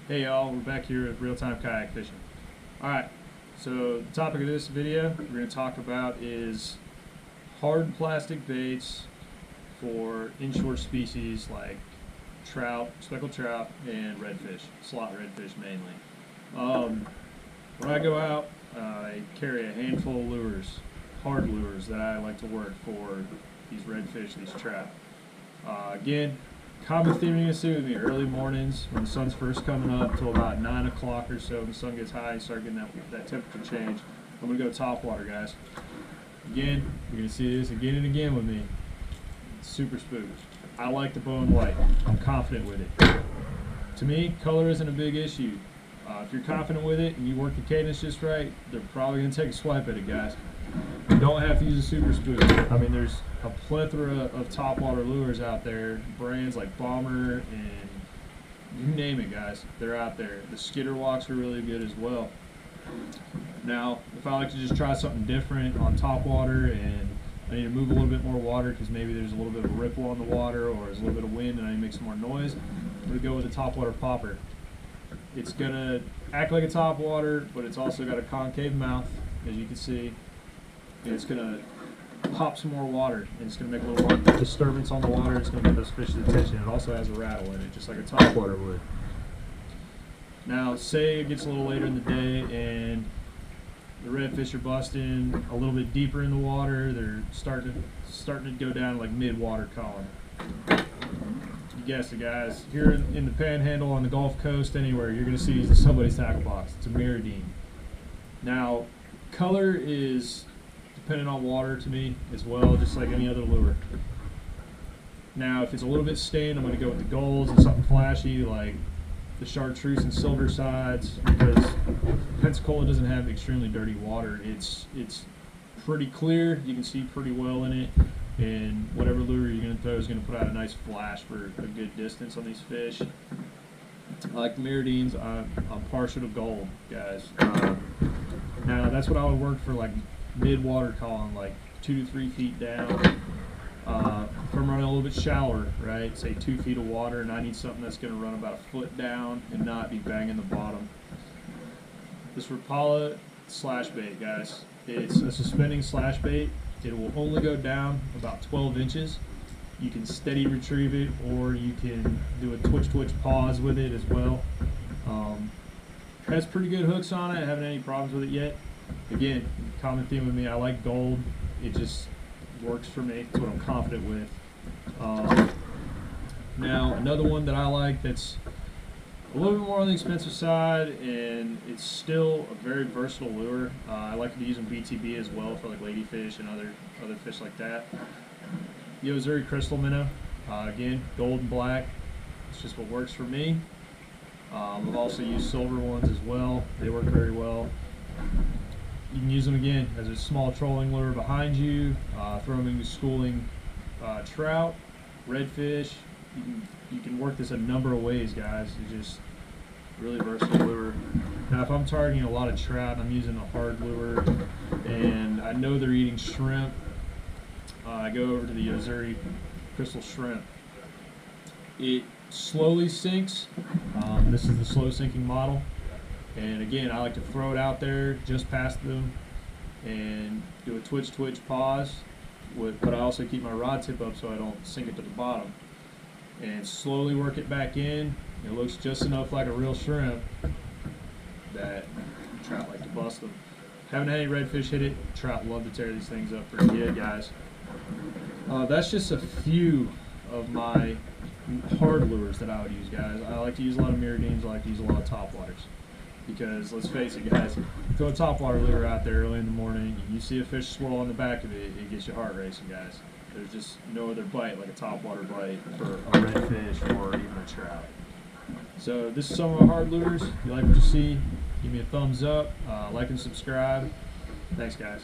Hey y'all, we're back here at real-time kayak fishing. Alright, so the topic of this video we're going to talk about is hard plastic baits for inshore species like trout, speckled trout, and redfish, slot redfish mainly. When I go out, I carry a handful of lures, hard lures that I like to work for these redfish, these trout. Again, common theme you're going to see with me early mornings when the sun's first coming up till about 9 o'clock or so. When the sun gets high, you start getting that temperature change. I'm going to go top water, guys. Again, you're going to see this again and again with me. It's super spooky. I like the bone white. I'm confident with it. To me, color isn't a big issue. If you're confident with it and you work the cadence just right, they're probably going to take a swipe at it, guys. You don't have to use a super spook. I mean, there's a plethora of topwater lures out there, brands like Bomber and you name it, guys. They're out there. The skitter walks are really good as well. Now, if I like to just try something different on topwater and I need to move a little bit more water because maybe there's a little bit of ripple on the water or there's a little bit of wind and I need to make some more noise, I'm going to go with a topwater popper. It's going to act like a topwater, but it's also got a concave mouth, as you can see. And it's going to pop some more water, and it's going to make a little more disturbance on the water. It's going to get those fish's attention. It also has a rattle in it, just like a topwater would. Now, say it gets a little later in the day, and the redfish are busting a little bit deeper in the water. They're starting to go down like mid-water column. You guessed it, guys. Here in the Panhandle, on the Gulf Coast, anywhere, you're going to see these in somebody's tackle box. It's a Mirrodine. Now, color is dependent on water to me as well, just like any other lure. Now, if it's a little bit stained, I'm going to go with the golds and something flashy like the chartreuse and silver sides, because Pensacola doesn't have extremely dirty water. It's pretty clear. You can see pretty well in it, and whatever lure you're going to throw is going to put out a nice flash for a good distance on these fish. I like the Mirrodines. I'm partial to gold, guys. Now, that's what I would work for, like mid-water column, like 2 to 3 feet down. If I'm running a little bit shallower, right, say 2 feet of water, and I need something that's going to run about a foot down and not be banging the bottom. This Rapala slash bait, guys, it's a suspending slash bait. It will only go down about 12 inches. You can steady retrieve it, or you can do a twitch pause with it as well. Has pretty good hooks on it. I haven't had any problems with it yet. Again, common theme with me, I like gold. It just works for me. It's what I'm confident with. Now, another one that I like that's a little bit more on the expensive side, and it's still a very versatile lure. I like to use them BTB as well for like ladyfish and other fish like that. The Ozuri Crystal Minnow, again, gold and black. It's just what works for me. I've also used silver ones as well. They work very well. You can use them again as a small trolling lure behind you. Throw them into schooling trout, redfish. You can work this a number of ways, guys. It's just really versatile lure. Now, if I'm targeting a lot of trout, I'm using a hard lure, and I know they're eating shrimp. I go over to the Ozuri Crystal Shrimp. It slowly sinks. This is the slow sinking model. And again, I like to throw it out there just past them and do a twitch pause, but I also keep my rod tip up so I don't sink it to the bottom. And slowly work it back in. It looks just enough like a real shrimp that trout like to bust them. Haven't had any redfish hit it. Trout love to tear these things up pretty good, guys. That's just a few of my hard lures that I would use, guys. I like to use a lot of Mirrodines. I like to use a lot of topwaters. Because let's face it, guys, throw a topwater lure out there early in the morning, you see a fish swirl on the back of it, it gets your heart racing, guys. There's just no other bite like a topwater bite for a redfish or even a trout. So this is some of my hard lures. If you like what you see, give me a thumbs up, like and subscribe. Thanks, guys.